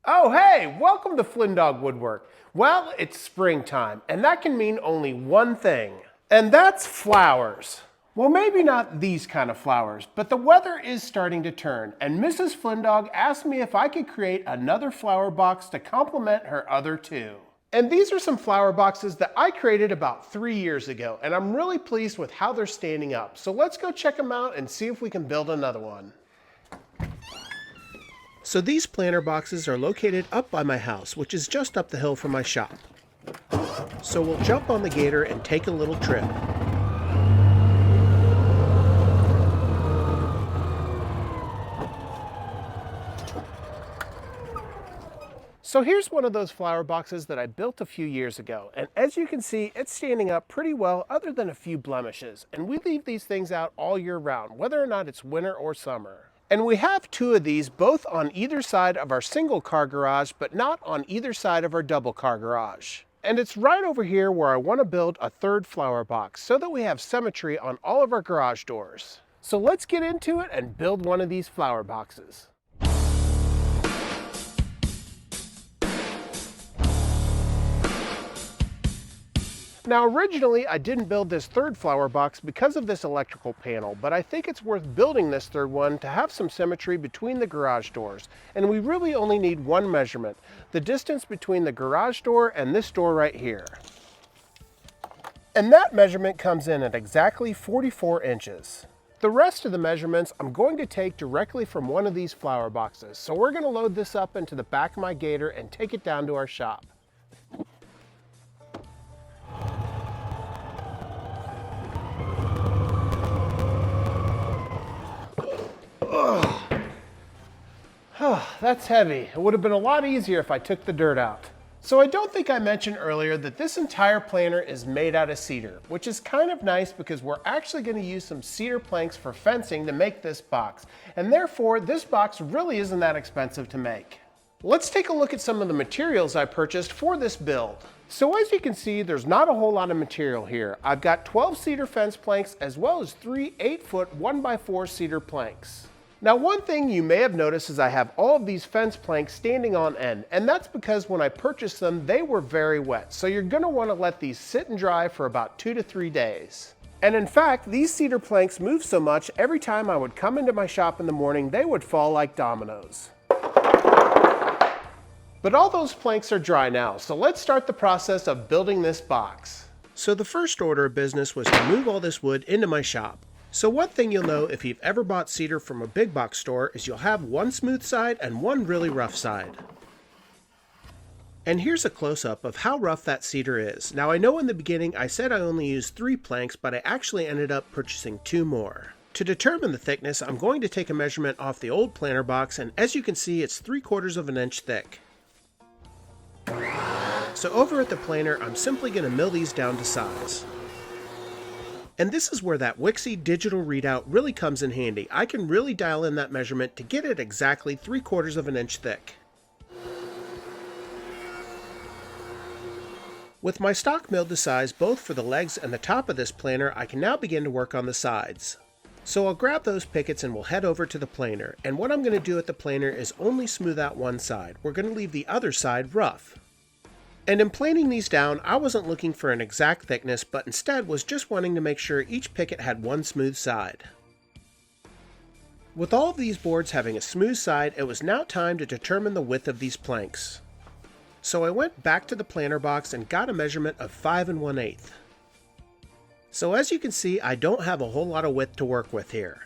Oh hey, welcome to Flynndogg Woodwork. Well, it's springtime, and that can mean only one thing, and that's flowers. Well, maybe not these kind of flowers, but the weather is starting to turn, and Mrs. Flynndogg asked me if I could create another flower box to complement her other two. And these are some flower boxes that I created about 3 years ago, and I'm really pleased with how they're standing up. So let's go check them out and see if we can build another one. So these planter boxes are located up by my house, which is just up the hill from my shop. So we'll jump on the gator and take a little trip. So here's one of those flower boxes that I built a few years ago, and as you can see, it's standing up pretty well other than a few blemishes, and we leave these things out all year round, whether or not it's winter or summer. And we have two of these both on either side of our single car garage, but not on either side of our double car garage. And it's right over here where I want to build a third flower box so that we have symmetry on all of our garage doors. So let's get into it and build one of these flower boxes. Now originally I didn't build this third flower box because of this electrical panel, but I think it's worth building this third one to have some symmetry between the garage doors. And we really only need one measurement, the distance between the garage door and this door right here. And that measurement comes in at exactly 44 inches. The rest of the measurements I'm going to take directly from one of these flower boxes. So we're going to load this up into the back of my gator and take it down to our shop. That's heavy. It would have been a lot easier if I took the dirt out. So I don't think I mentioned earlier that this entire planter is made out of cedar, which is kind of nice because we're actually going to use some cedar planks for fencing to make this box. And therefore, this box really isn't that expensive to make. Let's take a look at some of the materials I purchased for this build. So as you can see, there's not a whole lot of material here. I've got 12 cedar fence planks as well as 3 8-foot 1x4 cedar planks. Now one thing you may have noticed is I have all of these fence planks standing on end, and that's because when I purchased them, they were very wet. So you're going to want to let these sit and dry for about 2 to 3 days. And in fact, these cedar planks move so much, every time I would come into my shop in the morning, they would fall like dominoes. But all those planks are dry now, so let's start the process of building this box. So the first order of business was to move all this wood into my shop. So one thing you'll know if you've ever bought cedar from a big box store is you'll have one smooth side and one really rough side. And here's a close-up of how rough that cedar is. Now I know in the beginning I said I only used 3 planks, but I actually ended up purchasing 2 more. To determine the thickness, I'm going to take a measurement off the old planter box, and as you can see, it's 3/4 of an inch thick. So over at the planer, I'm simply going to mill these down to size. And this is where that Wixie digital readout really comes in handy. I can really dial in that measurement to get it exactly 3/4 of an inch thick. With my stock milled to size both for the legs and the top of this planer, I can now begin to work on the sides. So I'll grab those pickets and we'll head over to the planer. And what I'm going to do at the planer is only smooth out one side. We're going to leave the other side rough. And in planing these down, I wasn't looking for an exact thickness, but instead was just wanting to make sure each picket had one smooth side. With all of these boards having a smooth side, it was now time to determine the width of these planks. So I went back to the planer box and got a measurement of 5 1/8. So as you can see, I don't have a whole lot of width to work with here.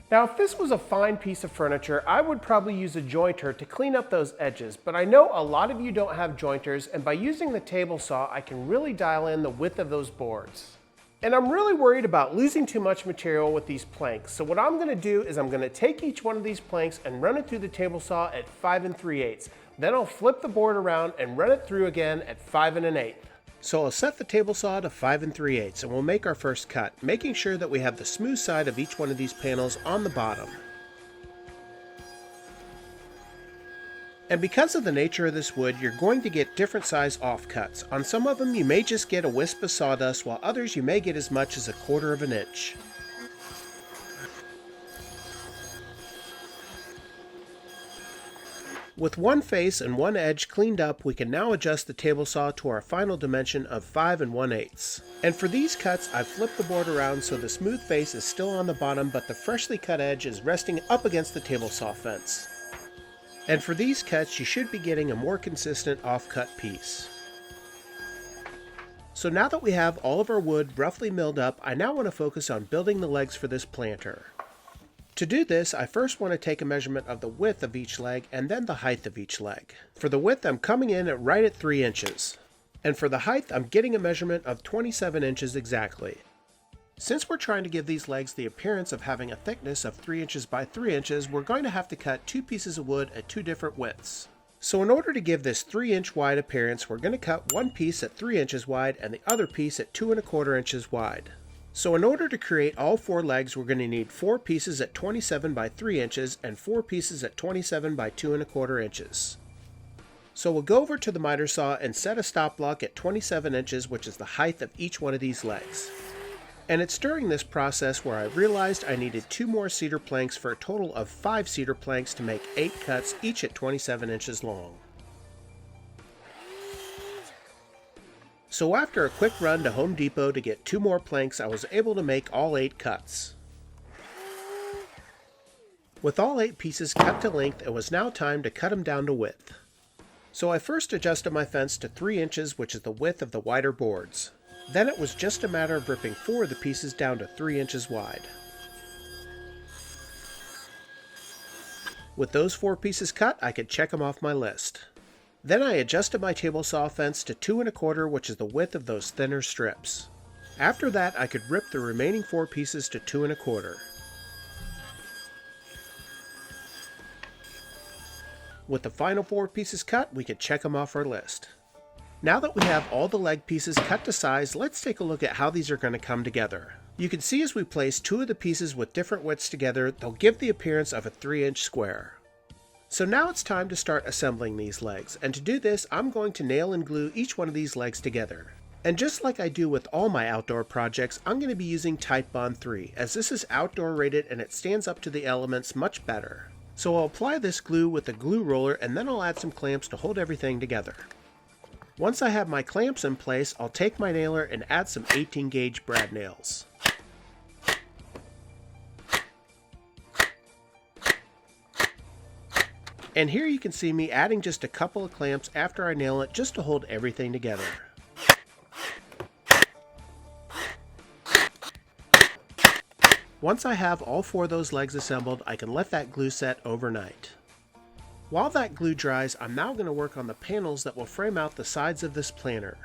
Now if this was a fine piece of furniture, I would probably use a jointer to clean up those edges, but I know a lot of you don't have jointers, and by using the table saw, I can really dial in the width of those boards. And I'm really worried about losing too much material with these planks, so what I'm going to do is I'm going to take each one of these planks and run it through the table saw at 5 3/8. Then I'll flip the board around and run it through again at 5 1/8. So I'll set the table saw to 5 3/8 and we'll make our first cut, making sure that we have the smooth side of each one of these panels on the bottom. And because of the nature of this wood, you're going to get different size offcuts. On some of them you may just get a wisp of sawdust, while others you may get as much as 1/4 of an inch. With one face and one edge cleaned up, we can now adjust the table saw to our final dimension of 5 1/8. And for these cuts, I've flipped the board around so the smooth face is still on the bottom, but the freshly cut edge is resting up against the table saw fence. And for these cuts, you should be getting a more consistent off-cut piece. So now that we have all of our wood roughly milled up, I now want to focus on building the legs for this planter. To do this, I first want to take a measurement of the width of each leg and then the height of each leg. For the width, I'm coming in right at 3 inches. And for the height, I'm getting a measurement of 27 inches exactly. Since we're trying to give these legs the appearance of having a thickness of 3 inches by 3 inches, we're going to have to cut 2 pieces of wood at 2 different widths. So in order to give this 3-inch wide appearance, we're going to cut one piece at 3 inches wide and the other piece at 2 1/4 inches wide. So in order to create all 4 legs, we're going to need 4 pieces at 27 by 3 inches and 4 pieces at 27 by 2 1/4 inches. So we'll go over to the miter saw and set a stop block at 27 inches, which is the height of each one of these legs. And it's during this process where I realized I needed 2 more cedar planks for a total of 5 cedar planks to make 8 cuts, each at 27 inches long. So after a quick run to Home Depot to get 2 more planks, I was able to make all 8 cuts. With all 8 pieces cut to length, it was now time to cut them down to width. So I first adjusted my fence to 3 inches, which is the width of the wider boards. Then it was just a matter of ripping 4 of the pieces down to 3 inches wide. With those 4 pieces cut, I could check them off my list. Then I adjusted my table saw fence to 2 1/4, which is the width of those thinner strips. After that, I could rip the remaining 4 pieces to 2 1/4. With the final 4 pieces cut, we could check them off our list. Now that we have all the leg pieces cut to size, let's take a look at how these are going to come together. You can see as we place 2 of the pieces with different widths together, they'll give the appearance of a 3-inch square. So now it's time to start assembling these legs, and to do this, I'm going to nail and glue each one of these legs together. And just like I do with all my outdoor projects, I'm going to be using Titebond 3, as this is outdoor rated and it stands up to the elements much better. So I'll apply this glue with a glue roller, and then I'll add some clamps to hold everything together. Once I have my clamps in place, I'll take my nailer and add some 18 gauge brad nails. And here you can see me adding just a couple of clamps after I nail it, just to hold everything together. Once I have all 4 of those legs assembled, I can let that glue set overnight. While that glue dries, I'm now going to work on the panels that will frame out the sides of this planter.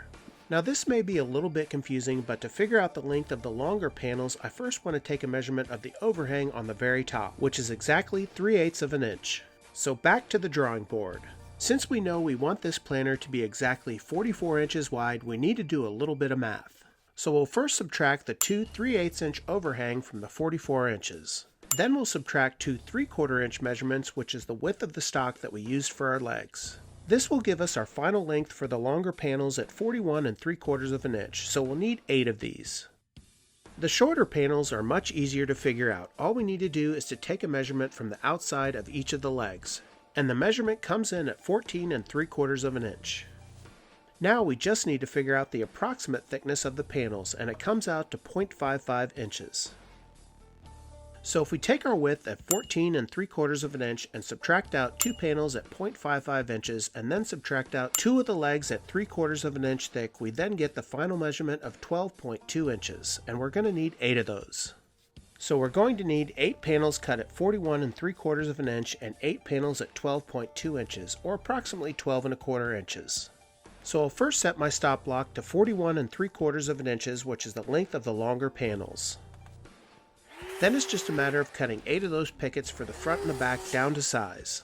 Now this may be a little bit confusing, but to figure out the length of the longer panels, I first want to take a measurement of the overhang on the very top, which is exactly 3/8 of an inch. So back to the drawing board. Since we know we want this planter to be exactly 44 inches wide, we need to do a little bit of math. So we'll first subtract the 2 3/8 inch overhang from the 44 inches. Then we'll subtract 2 3/4 inch measurements, which is the width of the stock that we used for our legs. This will give us our final length for the longer panels at 41 3/4 of an inch, so we'll need 8 of these. The shorter panels are much easier to figure out. All we need to do is to take a measurement from the outside of each of the legs, and the measurement comes in at 14 3/4 of an inch. Now we just need to figure out the approximate thickness of the panels, and it comes out to 0.55 inches. So if we take our width at 14 3/4 of an inch and subtract out 2 panels at 0.55 inches and then subtract out 2 of the legs at 3/4 of an inch thick, we then get the final measurement of 12.2 inches, and we're going to need 8 of those. So we're going to need 8 panels cut at 41 3/4 of an inch and 8 panels at 12.2 inches, or approximately 12 1/4 inches. So I'll first set my stop block to 41 3/4 of an inches, which is the length of the longer panels. Then it's just a matter of cutting 8 of those pickets for the front and the back down to size.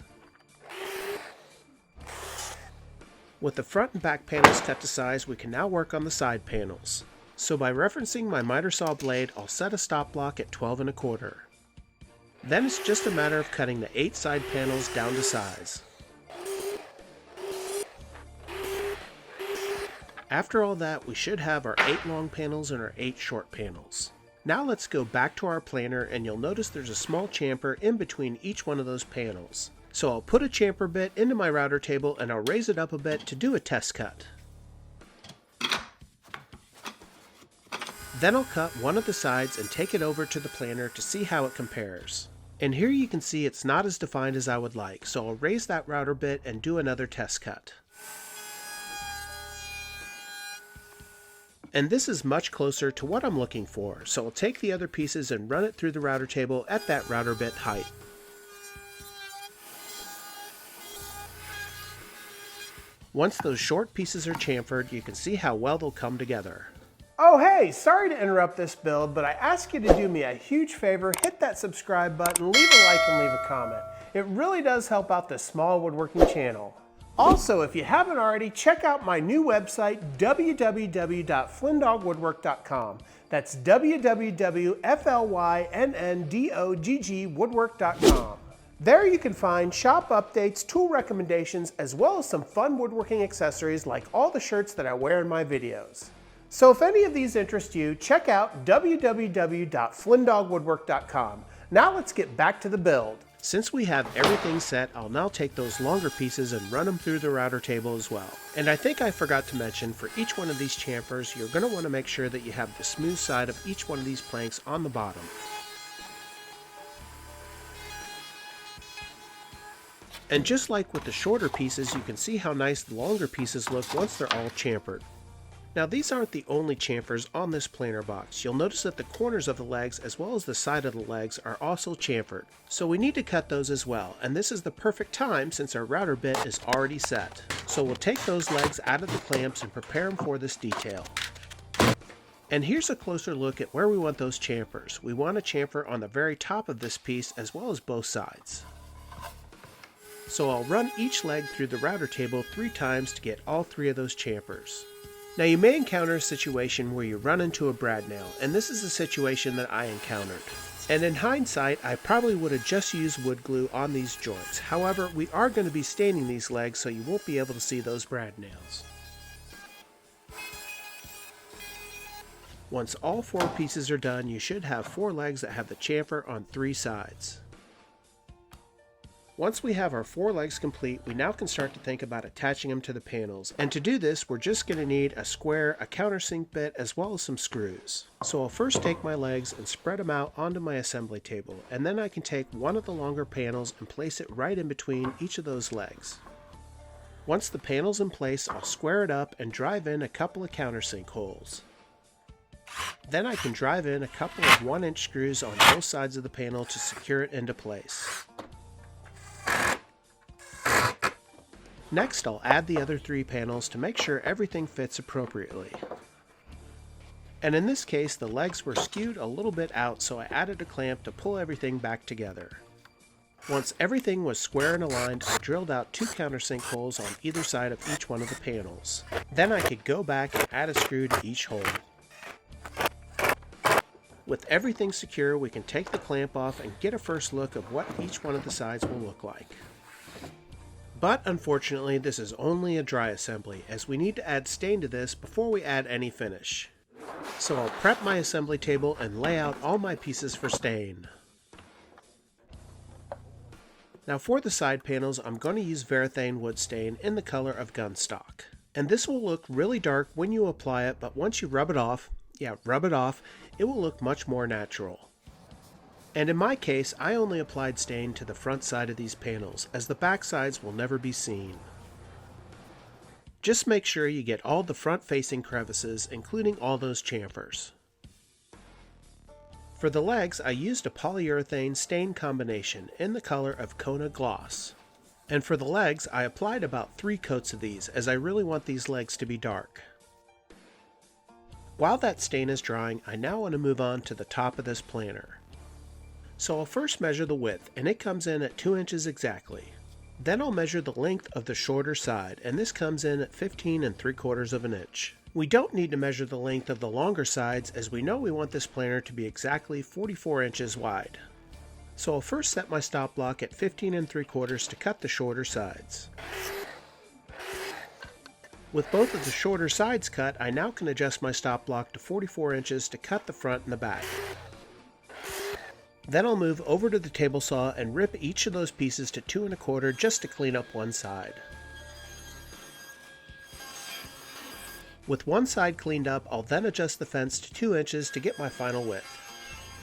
With the front and back panels cut to size, we can now work on the side panels. So by referencing my miter saw blade, I'll set a stop block at 12 1/4. Then it's just a matter of cutting the 8 side panels down to size. After all that, we should have our 8 long panels and our 8 short panels. Now let's go back to our planter, and you'll notice there's a small chamfer in between each one of those panels. So I'll put a chamfer bit into my router table and I'll raise it up a bit to do a test cut. Then I'll cut one of the sides and take it over to the planer to see how it compares. And here you can see it's not as defined as I would like, so I'll raise that router bit and do another test cut. And this is much closer to what I'm looking for, so I'll take the other pieces and run it through the router table at that router bit height. Once those short pieces are chamfered, you can see how well they'll come together. Oh hey, sorry to interrupt this build, but I ask you to do me a huge favor, hit that subscribe button, leave a like and leave a comment. It really does help out this small woodworking channel. Also, if you haven't already, check out my new website, www.flynndogwoodwork.com. That's www.flynndogg woodwork.com. There you can find shop updates, tool recommendations, as well as some fun woodworking accessories like all the shirts that I wear in my videos. So if any of these interest you, check out www.flynndogwoodwork.com. Now let's get back to the build. Since we have everything set, I'll now take those longer pieces and run them through the router table as well. And I think I forgot to mention, for each one of these chamfers, you're going to want to make sure that you have the smooth side of each one of these planks on the bottom. And just like with the shorter pieces, you can see how nice the longer pieces look once they're all chamfered. Now these aren't the only chamfers on this planer box. You'll notice that the corners of the legs as well as the side of the legs are also chamfered. So we need to cut those as well, and this is the perfect time since our router bit is already set. So we'll take those legs out of the clamps and prepare them for this detail. And here's a closer look at where we want those chamfers. We want a chamfer on the very top of this piece as well as both sides. So I'll run each leg through the router table 3 times to get all 3 of those chamfers. Now you may encounter a situation where you run into a brad nail, and this is a situation that I encountered. And in hindsight, I probably would have just used wood glue on these joints. However, we are going to be staining these legs, so you won't be able to see those brad nails. Once all 4 pieces are done, you should have 4 legs that have the chamfer on 3 sides. Once we have our 4 legs complete, we now can start to think about attaching them to the panels. And to do this, we're just going to need a square, a countersink bit, as well as some screws. So I'll first take my legs and spread them out onto my assembly table, and then I can take one of the longer panels and place it right in between each of those legs. Once the panel's in place, I'll square it up and drive in a couple of countersink holes. Then I can drive in a couple of 1-inch screws on both sides of the panel to secure it into place. Next, I'll add the other 3 panels to make sure everything fits appropriately. And in this case, the legs were skewed a little bit out, so I added a clamp to pull everything back together. Once everything was square and aligned, I drilled out 2 countersink holes on either side of each one of the panels. Then I could go back and add a screw to each hole. With everything secure, we can take the clamp off and get a first look of what each one of the sides will look like. But unfortunately, this is only a dry assembly, as we need to add stain to this before we add any finish. So I'll prep my assembly table and lay out all my pieces for stain. Now for the side panels, I'm going to use Varathane wood stain in the color of Gunstock. And this will look really dark when you apply it, but once you rub it off, it will look much more natural. And in my case, I only applied stain to the front side of these panels, as the back sides will never be seen. Just make sure you get all the front-facing crevices, including all those chamfers. For the legs, I used a polyurethane stain combination in the color of Kona Gloss. And for the legs, I applied about 3 coats of these, as I really want these legs to be dark. While that stain is drying, I now want to move on to the top of this planer. So I'll first measure the width, and it comes in at 2 inches exactly. Then I'll measure the length of the shorter side, and this comes in at 15 3/4 of an inch. We don't need to measure the length of the longer sides, as we know we want this planer to be exactly 44 inches wide. So I'll first set my stop block at 15 3/4 to cut the shorter sides. With both of the shorter sides cut, I now can adjust my stop block to 44 inches to cut the front and the back. Then I'll move over to the table saw and rip each of those pieces to 2 1/4 just to clean up one side. With one side cleaned up, I'll then adjust the fence to 2 inches to get my final width.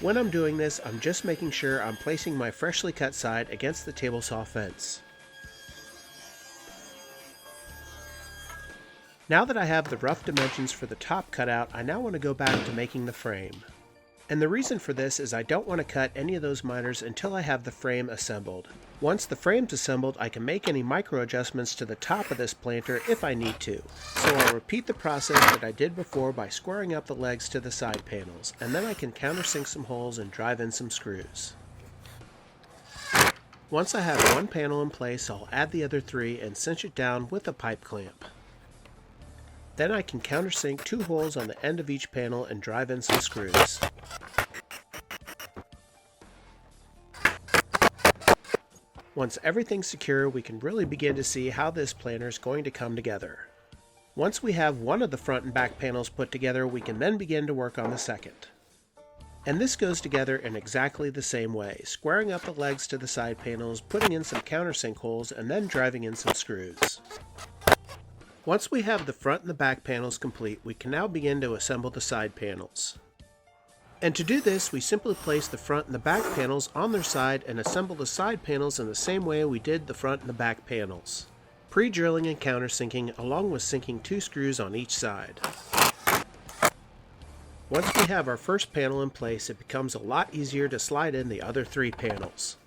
When I'm doing this, I'm just making sure I'm placing my freshly cut side against the table saw fence. Now that I have the rough dimensions for the top cut out, I now want to go back to making the frame. And the reason for this is I don't want to cut any of those miters until I have the frame assembled. Once the frame's assembled, I can make any micro adjustments to the top of this planter if I need to. So I'll repeat the process that I did before by squaring up the legs to the side panels, and then I can countersink some holes and drive in some screws. Once I have one panel in place, I'll add the other 3 and cinch it down with a pipe clamp. Then I can countersink 2 holes on the end of each panel and drive in some screws. Once everything's secure, we can really begin to see how this planter is going to come together. Once we have one of the front and back panels put together, we can then begin to work on the second. And this goes together in exactly the same way, squaring up the legs to the side panels, putting in some countersink holes, and then driving in some screws. Once we have the front and the back panels complete, we can now begin to assemble the side panels. And to do this, we simply place the front and the back panels on their side and assemble the side panels in the same way we did the front and the back panels, pre-drilling and countersinking along with sinking 2 screws on each side. Once we have our first panel in place, it becomes a lot easier to slide in the other 3 panels.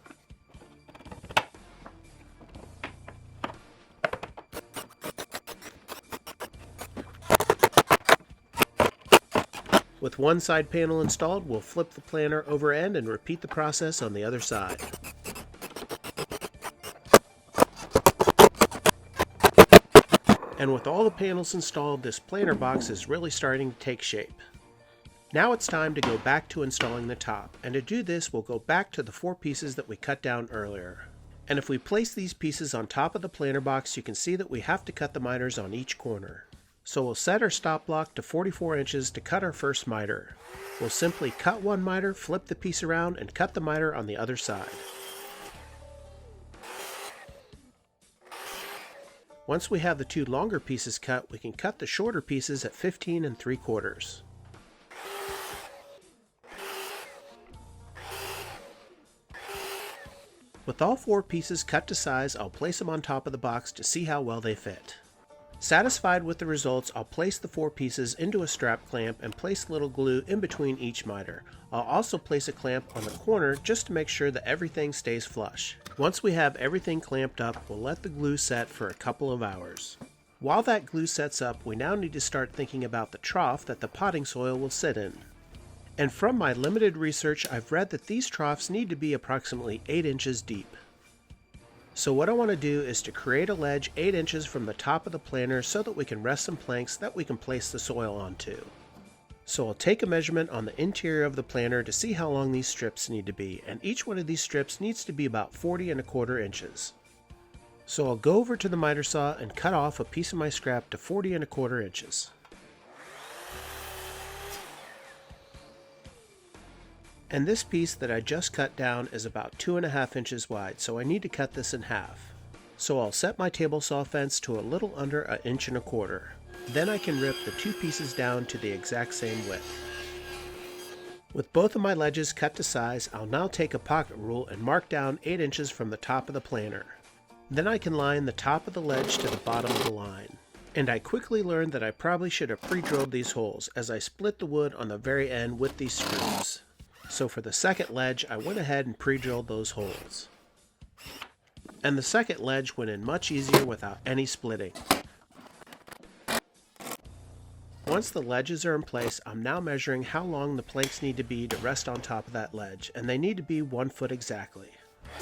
With one side panel installed, we'll flip the planter over end and repeat the process on the other side. And with all the panels installed, this planter box is really starting to take shape. Now it's time to go back to installing the top, and to do this we'll go back to the 4 pieces that we cut down earlier. And if we place these pieces on top of the planter box, you can see that we have to cut the miters on each corner. So we'll set our stop block to 44 inches to cut our first miter. We'll simply cut one miter, flip the piece around, and cut the miter on the other side. Once we have the 2 longer pieces cut, we can cut the shorter pieces at 15 3/4. With all 4 pieces cut to size, I'll place them on top of the box to see how well they fit. Satisfied with the results, I'll place the 4 pieces into a strap clamp and place a little glue in between each miter. I'll also place a clamp on the corner just to make sure that everything stays flush. Once we have everything clamped up, we'll let the glue set for a couple of hours. While that glue sets up, we now need to start thinking about the trough that the potting soil will sit in. And from my limited research, I've read that these troughs need to be approximately 8 inches deep. So what I want to do is to create a ledge 8 inches from the top of the planter so that we can rest some planks that we can place the soil onto. So I'll take a measurement on the interior of the planter to see how long these strips need to be, and each one of these strips needs to be about 40 1/4 inches. So I'll go over to the miter saw and cut off a piece of my scrap to 40 1/4 inches. And this piece that I just cut down is about 2.5 inches wide, so I need to cut this in half. So I'll set my table saw fence to a little under 1 1/4 inches. Then I can rip the 2 pieces down to the exact same width. With both of my ledges cut to size, I'll now take a pocket rule and mark down 8 inches from the top of the planter. Then I can line the top of the ledge to the bottom of the line. And I quickly learned that I probably should have pre-drilled these holes, as I split the wood on the very end with these screws. So for the second ledge, I went ahead and pre-drilled those holes. And the second ledge went in much easier without any splitting. Once the ledges are in place, I'm now measuring how long the planks need to be to rest on top of that ledge, and they need to be 1 foot exactly.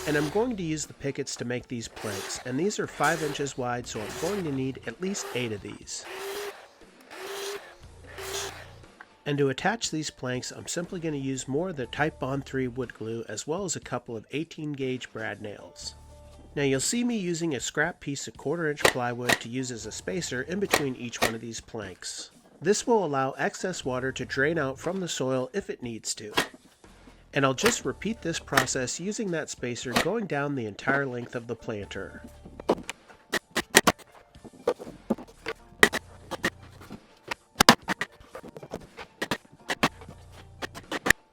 And I'm going to use the pickets to make these planks, and these are 5 inches wide, so I'm going to need at least 8 of these. And to attach these planks, I'm simply going to use more of the Type Bond 3 wood glue as well as a couple of 18 gauge brad nails. Now you'll see me using a scrap piece of 1/4 inch plywood to use as a spacer in between each one of these planks. This will allow excess water to drain out from the soil if it needs to. And I'll just repeat this process using that spacer going down the entire length of the planter.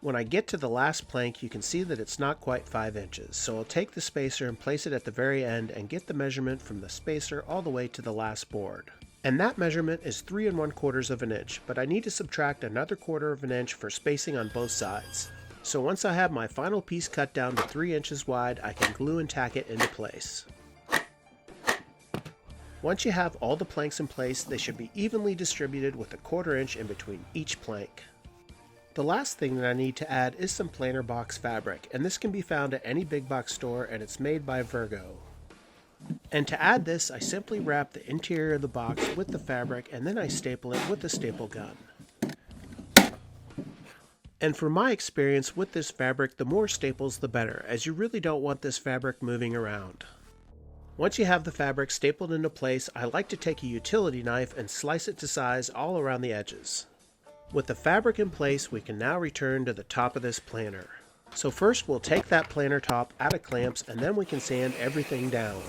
When I get to the last plank, you can see that it's not quite 5 inches, so I'll take the spacer and place it at the very end and get the measurement from the spacer all the way to the last board. And that measurement is 3 1/4 of an inch, but I need to subtract another 1/4 of an inch for spacing on both sides. So once I have my final piece cut down to 3 inches wide, I can glue and tack it into place. Once you have all the planks in place, they should be evenly distributed with a 1/4 inch in between each plank. The last thing that I need to add is some planter box fabric, and this can be found at any big box store, and it's made by Virgo. And to add this, I simply wrap the interior of the box with the fabric, and then I staple it with the staple gun. And from my experience with this fabric, the more staples the better, as you really don't want this fabric moving around. Once you have the fabric stapled into place, I like to take a utility knife and slice it to size all around the edges. With the fabric in place, we can now return to the top of this planter. So first we'll take that planter top out of clamps, and then we can sand everything down.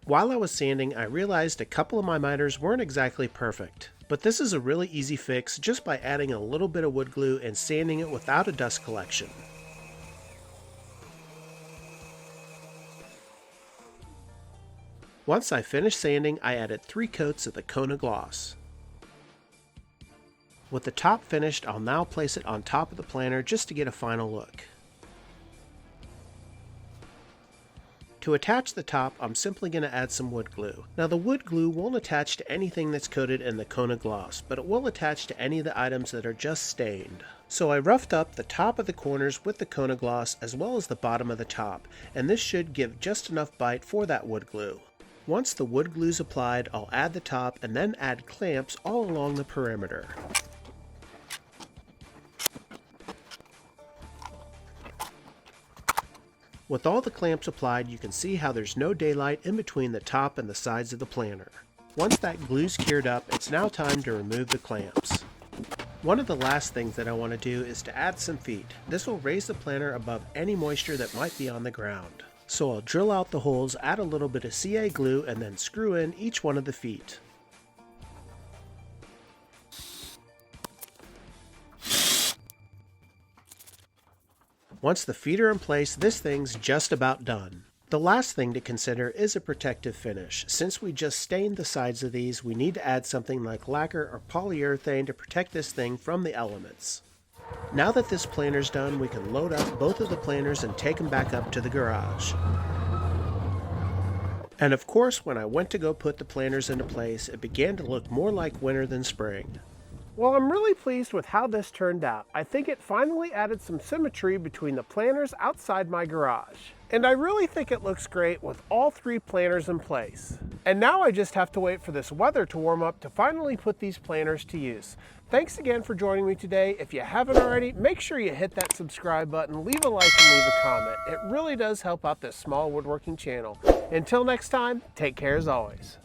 While I was sanding, I realized a couple of my miters weren't exactly perfect, but this is a really easy fix just by adding a little bit of wood glue and sanding it without a dust collection. Once I finished sanding, I added 3 coats of the Kona gloss. With the top finished, I'll now place it on top of the planter just to get a final look. To attach the top, I'm simply going to add some wood glue. Now the wood glue won't attach to anything that's coated in the Kona gloss, but it will attach to any of the items that are just stained. So I roughed up the top of the corners with the Kona gloss as well as the bottom of the top, and this should give just enough bite for that wood glue. Once the wood glue's applied, I'll add the top and then add clamps all along the perimeter. With all the clamps applied, you can see how there's no daylight in between the top and the sides of the planter. Once that glue's cured up, it's now time to remove the clamps. One of the last things that I want to do is to add some feet. This will raise the planter above any moisture that might be on the ground. So I'll drill out the holes, add a little bit of CA glue, and then screw in each one of the feet. Once the feet are in place, this thing's just about done. The last thing to consider is a protective finish. Since we just stained the sides of these, we need to add something like lacquer or polyurethane to protect this thing from the elements. Now that this planter's done, we can load up both of the planters and take them back up to the garage. And of course, when I went to go put the planters into place, it began to look more like winter than spring. Well, I'm really pleased with how this turned out. I think it finally added some symmetry between the planters outside my garage. And I really think it looks great with all 3 planters in place. And now I just have to wait for this weather to warm up to finally put these planters to use. Thanks again for joining me today. If you haven't already, make sure you hit that subscribe button, leave a like, and leave a comment. It really does help out this small woodworking channel. Until next time, take care as always.